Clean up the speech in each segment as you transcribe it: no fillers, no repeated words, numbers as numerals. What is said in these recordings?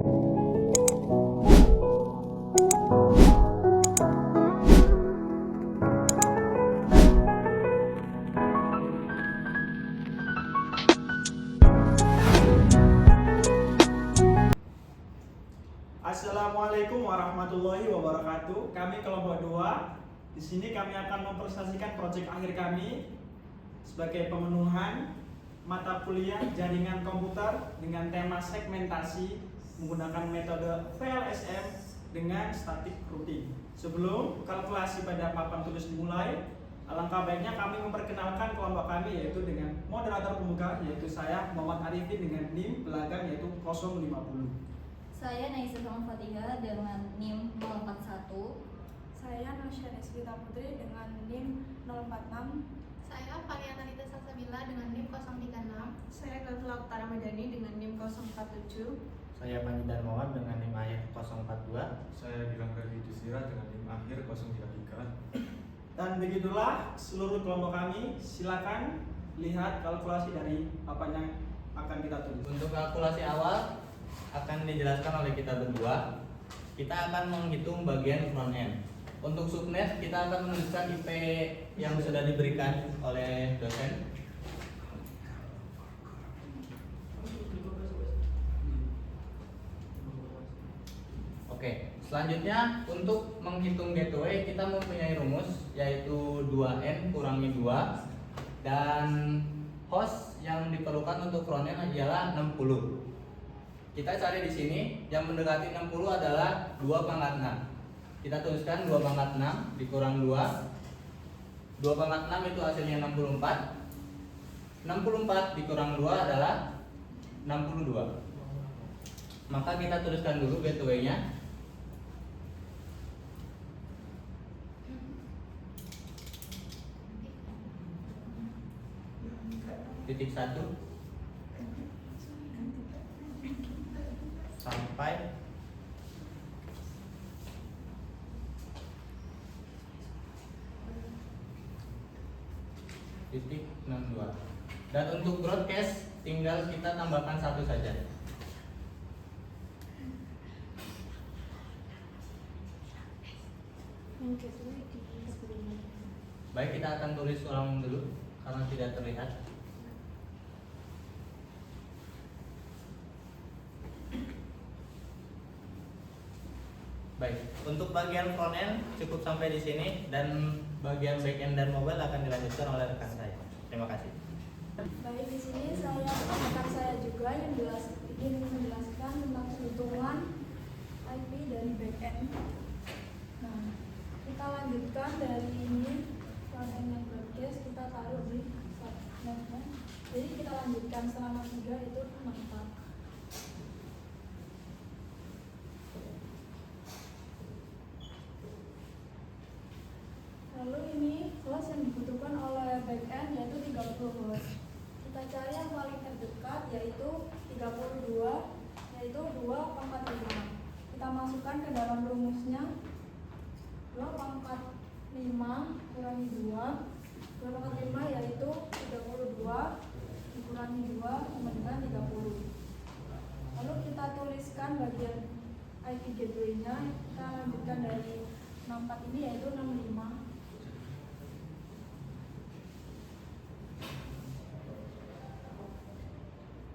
Assalamualaikum warahmatullahi wabarakatuh. Kami kelompok 2. Di sini kami akan mempresentasikan proyek akhir kami sebagai pemenuhan mata kuliah jaringan komputer dengan tema segmentasi menggunakan metode VLSM dengan static routing. Sebelum kalkulasi pada papan tulis dimulai, alangkah baiknya kami memperkenalkan kelompok kami, yaitu dengan moderator pembuka, yaitu saya Muhammad Arifin dengan NIM belakang yaitu 050. Saya Naisa Fatihah dengan NIM 041. Saya Nosya Nesbita Putri dengan NIM 046. Saya Fania Talita Salsabila dengan NIM 036. Saya Gatul Oktara Madani dengan NIM 047. Saya Panji Darmawan dengan NIM akhir 042. Saya Gilang Redi Desira dengan NIM akhir 033. Dan begitulah seluruh kelompok kami. Silakan lihat kalkulasi dari papan yang akan kita tulis. Untuk kalkulasi awal akan dijelaskan oleh kita berdua. Kita akan menghitung bagian front end. Untuk subnet kita akan menuliskan IP yang sudah diberikan oleh dosen. Oke, selanjutnya untuk menghitung gateway kita mempunyai rumus yaitu 2N kurangi 2, dan host yang diperlukan untuk front end adalah 60. Kita cari di sini yang mendekati 60 adalah 2/6. Kita tuliskan 2/6 dikurang 2. 2/6 itu hasilnya 64. 64 dikurang 2 adalah 62. Maka kita tuliskan dulu gateway-nya. Titik 1 sampai titik 62. Dan untuk broadcast tinggal kita tambahkan 1 saja. Baik, kita akan tulis ulang dulu karena tidak terlihat. Baik, untuk bagian front end cukup sampai di sini, dan bagian back end dan mobile akan dilanjutkan oleh rekan saya. Terima kasih. Baik, di sini rekan saya juga yang ingin menjelaskan tentang perhitungan IP dari backend. Nah, kita lanjutkan dari ini front end yang broadcast kita taruh di subnetnya. Jadi kita lanjutkan selama 3 itu 64. Lalu ini host yang dibutuhkan oleh backend yaitu 30 host. Kita cari yang paling terdekat yaitu 32, yaitu 2/5. Kita masukkan ke dalam rumusnya. 2/5 kurangi 2. 2/5 yaitu 32 dikurangi 2 sama dengan 30. Lalu kita tuliskan bagian IP gateway-nya. Kita lanjutkan dari 64 ini yaitu 65.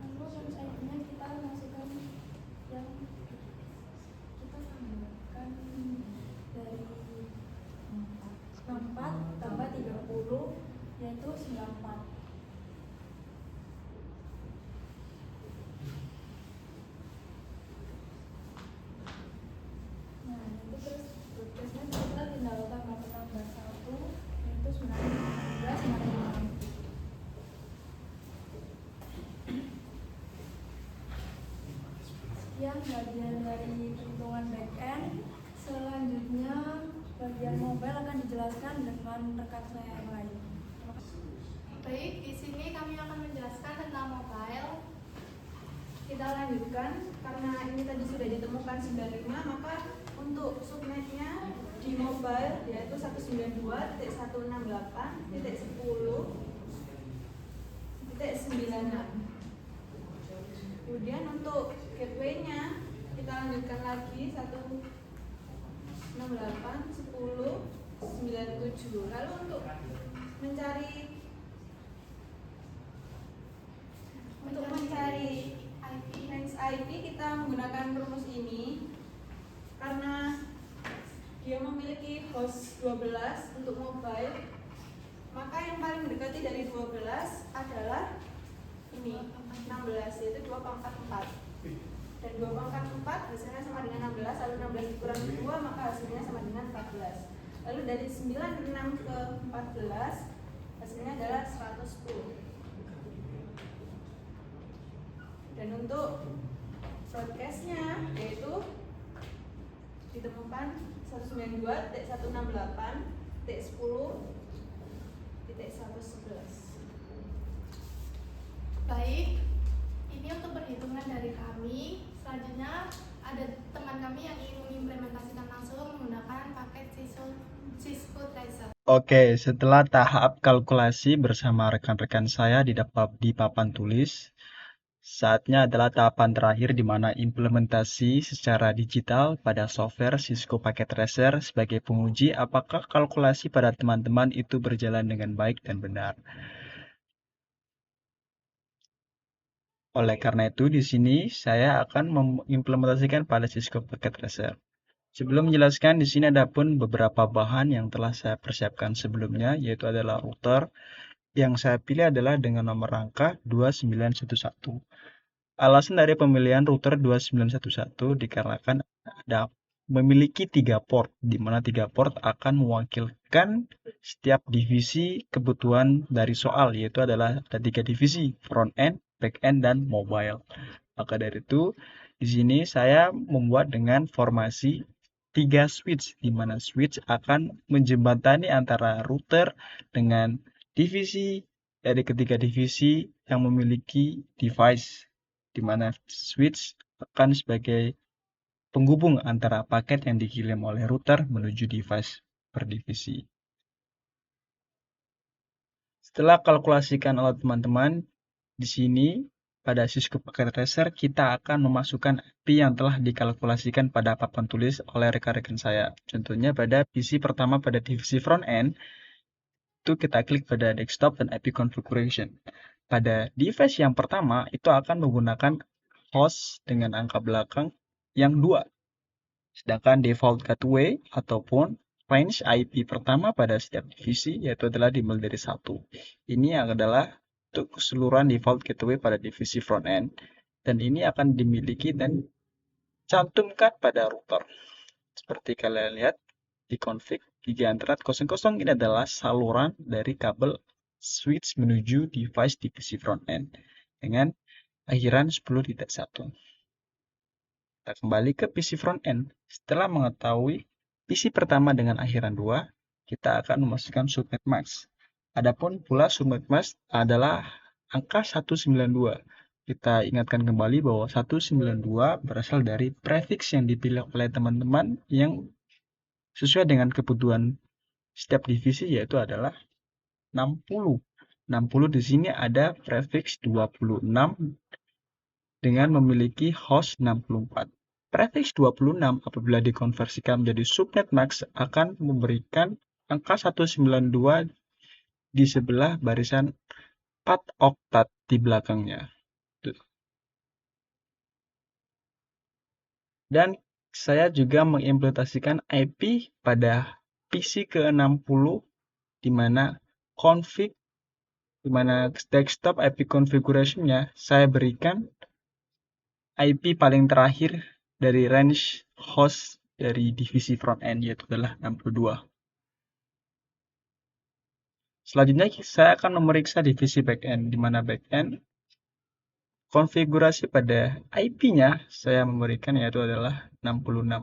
Lalu rumus IP-nya kita masukkan yang kita tambahkan dari 64 tambah 30 yaitu 94. Nah, itu terus broadcast-nya kita tinggal tambah 1 yaitu 19 sama 5. Sekian bagian dari perhitungan backend. Selanjutnya bagian mobile akan dijelaskan dengan rekan saya yang lain. Baik, di sini kami akan menjelaskan tentang mobile. Kita lanjutkan karena ini tadi sudah ditemukan 95, maka untuk subnetnya di mobile yaitu 192.168.10.96. Kemudian untuk gateway-nya lanjutkan lagi 168, 10, 97. Lalu untuk mencari range IP kita menggunakan rumus ini karena dia memiliki host 12 untuk mobile, maka yang paling mendekati dari 12 adalah ini 16, yaitu 2 pangkat 4. Dan 2 pangkat 4 hasilnya sama dengan 16, lalu 16 dikurangi 2 maka hasilnya sama dengan 14. Lalu dari 96 ke 14 hasilnya adalah 110. Dan untuk broadcastnya yaitu ditemukan 192.168.10.111. Baik, ini untuk perhitungan dari kami. Selanjutnya ada teman kami yang ingin mengimplementasikan langsung menggunakan paket Cisco Tracer. Oke, setelah tahap kalkulasi bersama rekan-rekan saya di papan tulis, saatnya adalah tahapan terakhir di mana implementasi secara digital pada software Cisco Packet Tracer sebagai penguji apakah kalkulasi pada teman-teman itu berjalan dengan baik dan benar. Oleh karena itu, di sini saya akan mengimplementasikan pada Cisco Packet Tracer. Sebelum menjelaskan, di sini ada pun beberapa bahan yang telah saya persiapkan sebelumnya, yaitu adalah router yang saya pilih adalah dengan nomor rangka 2911. Alasan dari pemilihan router 2911 dikarenakan ada memiliki 3 port, di mana 3 port akan mewakilkan setiap divisi kebutuhan dari soal, yaitu adalah ada 3 divisi, front end, back end, dan mobile. Maka dari itu, di sini saya membuat dengan formasi 3 switch, di mana switch akan menjembatani antara router dengan divisi dari ketiga divisi yang memiliki device, di mana switch akan sebagai penghubung antara paket yang dikirim oleh router menuju device per divisi. Setelah kalkulasikan oleh teman-teman, di sini pada Cisco Packet Tracer kita akan memasukkan IP yang telah dikalkulasikan pada papan tulis oleh rekan-rekan saya. Contohnya pada PC pertama pada divisi front end, itu kita klik pada desktop dan IP configuration. Pada device yang pertama itu akan menggunakan host dengan angka belakang yang 2. Sedangkan default gateway ataupun range IP pertama pada setiap divisi yaitu adalah dimulai dari 1. Ini adalah untuk keseluruhan default gateway pada divisi front end, dan ini akan dimiliki dan cantumkan pada router. Seperti kalian lihat di config Gigaantrat 00 ini adalah saluran dari kabel switch menuju device divisi front end dengan akhiran 10.1. Kita kembali ke PC front end. Setelah mengetahui PC pertama dengan akhiran 2, kita akan memasukkan subnet mask. Adapun pula subnet mask adalah angka 192. Kita ingatkan kembali bahwa 192 berasal dari prefix yang dipilih oleh teman-teman yang sesuai dengan kebutuhan setiap divisi, yaitu adalah 60. 60 di sini ada prefix 26 dengan memiliki host 64. Prefix 26 apabila dikonversikan menjadi subnet mask akan memberikan angka 192 di sebelah barisan 4 oktat di belakangnya. Dan saya juga mengimplementasikan IP pada PC ke-60 di mana desktop IP configuration-nya saya berikan IP paling terakhir dari range host dari divisi front end, yaitu adalah 62. Selanjutnya saya akan memeriksa divisi back end, di mana back end konfigurasi pada IP-nya saya memberikan yaitu adalah 66.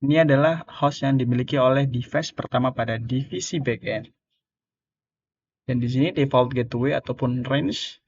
Ini adalah host yang dimiliki oleh device pertama pada divisi backend. Dan di sini default gateway ataupun range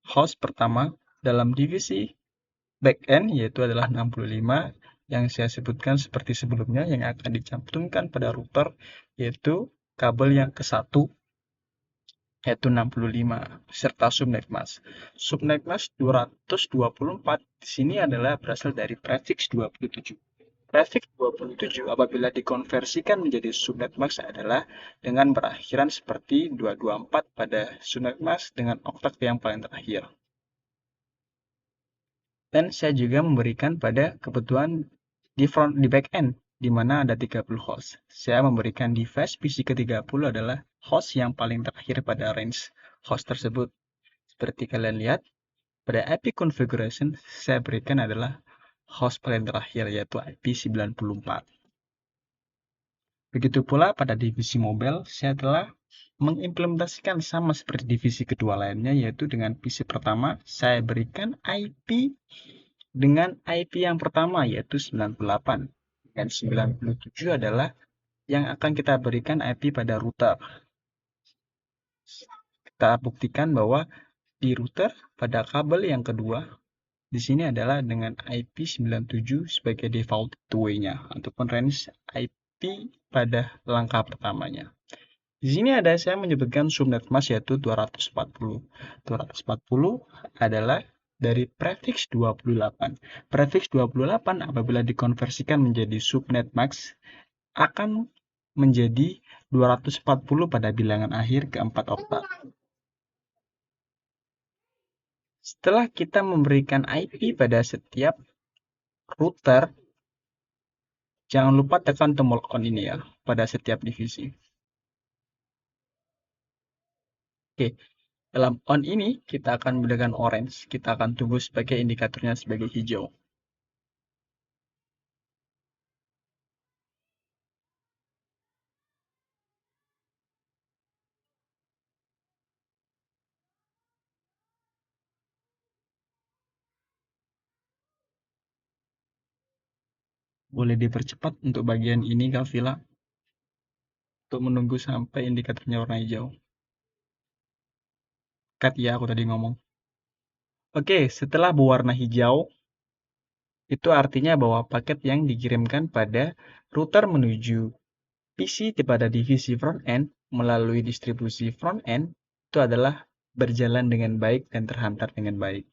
host pertama dalam divisi backend yaitu adalah 65 yang saya sebutkan seperti sebelumnya yang akan dicantumkan pada router yaitu kabel yang ke-1 yaitu 65, serta subnet mask. Subnet mask 224 di sini adalah berasal dari prefix 27. Prefix 27 apabila dikonversikan menjadi subnet mask adalah dengan berakhiran seperti 224 pada subnet mask dengan oktak yang paling terakhir. Dan saya juga memberikan pada kebutuhan di back end, di mana ada 30 host. Saya memberikan device PC ke-30 adalah host yang paling terakhir pada range host tersebut. Seperti kalian lihat, pada IP configuration saya berikan adalah host paling terakhir, yaitu IP 94. Begitu pula pada divisi mobile, saya telah mengimplementasikan sama seperti divisi kedua lainnya, yaitu dengan PC pertama, saya berikan IP dengan IP yang pertama, yaitu 98. Dan 97 adalah yang akan kita berikan IP pada router. Kita buktikan bahwa di router pada kabel yang kedua di sini adalah dengan IP 97 sebagai default gateway-nya ataupun range IP pada langkah pertamanya. Di sini ada saya menyebutkan subnet mask yaitu 240. 240 adalah dari prefix 28. Prefix 28 apabila dikonversikan menjadi subnet mask akan menjadi 240 pada bilangan akhir keempat oktat. Setelah kita memberikan IP pada setiap router, jangan lupa tekan tombol on ini ya pada setiap divisi. Oke, dalam on ini kita akan menggunakan orange. Kita akan tunggu sebagai indikatornya sebagai hijau. Boleh dipercepat untuk bagian ini, Kavila, untuk menunggu sampai indikatornya warna hijau. Cut ya, aku tadi ngomong. Oke, setelah berwarna hijau, itu artinya bahwa paket yang dikirimkan pada router menuju PC pada divisi front end melalui distribusi front end itu adalah berjalan dengan baik dan terhantar dengan baik.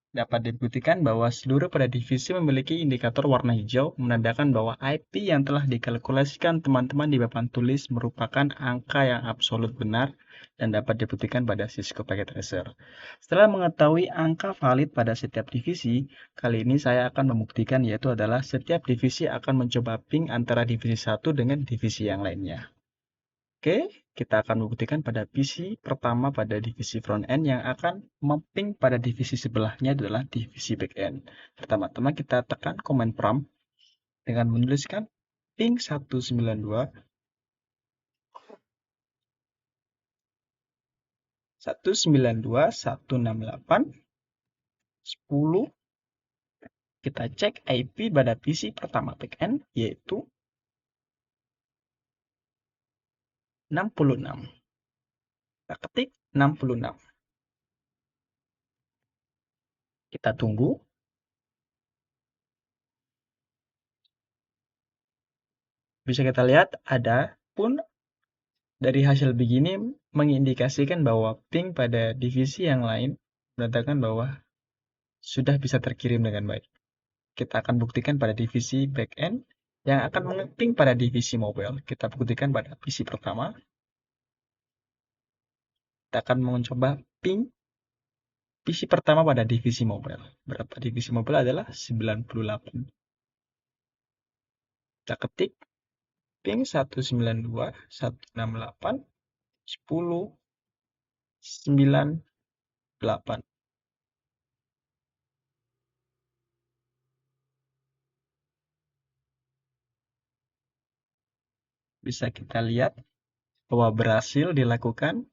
Dapat dibuktikan bahwa seluruh pada divisi memiliki indikator warna hijau menandakan bahwa IP yang telah dikalkulasikan teman-teman di papan tulis merupakan angka yang absolut benar dan dapat dibuktikan pada Cisco Packet Tracer. Setelah mengetahui angka valid pada setiap divisi, kali ini saya akan membuktikan yaitu adalah setiap divisi akan mencoba ping antara divisi satu dengan divisi yang lainnya. Oke, kita akan membuktikan pada PC pertama pada divisi front end yang akan memping pada divisi sebelahnya adalah divisi back end. Pertama-tama kita tekan command prompt dengan menuliskan ping 192 192.168 10. Kita cek IP pada PC pertama back end yaitu 66. Kita ketik 66. Kita tunggu. Bisa kita lihat ada pun dari hasil begini mengindikasikan bahwa ping pada divisi yang lain menandakan bahwa sudah bisa terkirim dengan baik. Kita akan buktikan pada divisi backend yang akan mengeping pada divisi mobile. Kita buktikan pada PC pertama. Kita akan mencoba ping PC pertama pada divisi mobile. Berapa divisi mobile adalah 98. Kita ketik ping 192.168 10 98. Bisa kita lihat bahwa berhasil dilakukan.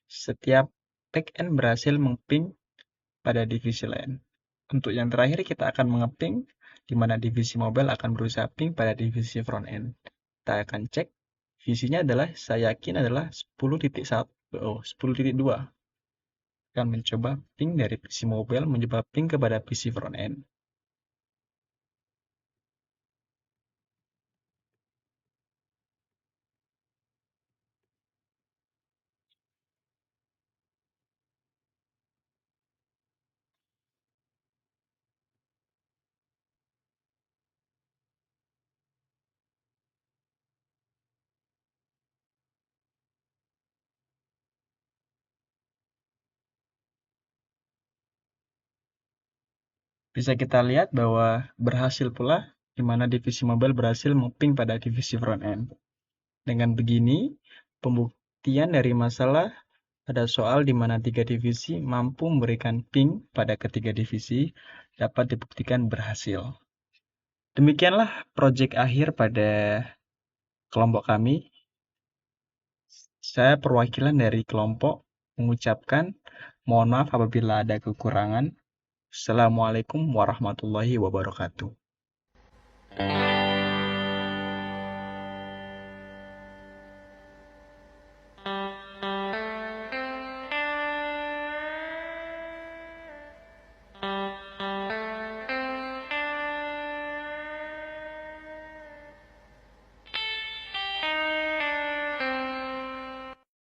Setiap backend berhasil mengeping pada divisi lain. Untuk yang terakhir kita akan mengeping di mana divisi mobile akan berusaha ping pada divisi front end. Kita akan cek divisinya adalah saya yakin adalah 10.2. Akan mencoba ping dari PC mobile mencoba ping kepada PC front end. Bisa kita lihat bahwa berhasil pula di mana divisi mobile berhasil mapping pada divisi front end. Dengan begini, pembuktian dari masalah pada soal di mana 3 divisi mampu memberikan ping pada ketiga divisi dapat dibuktikan berhasil. Demikianlah proyek akhir pada kelompok kami. Saya perwakilan dari kelompok mengucapkan mohon maaf apabila ada kekurangan. Assalamualaikum warahmatullahi wabarakatuh.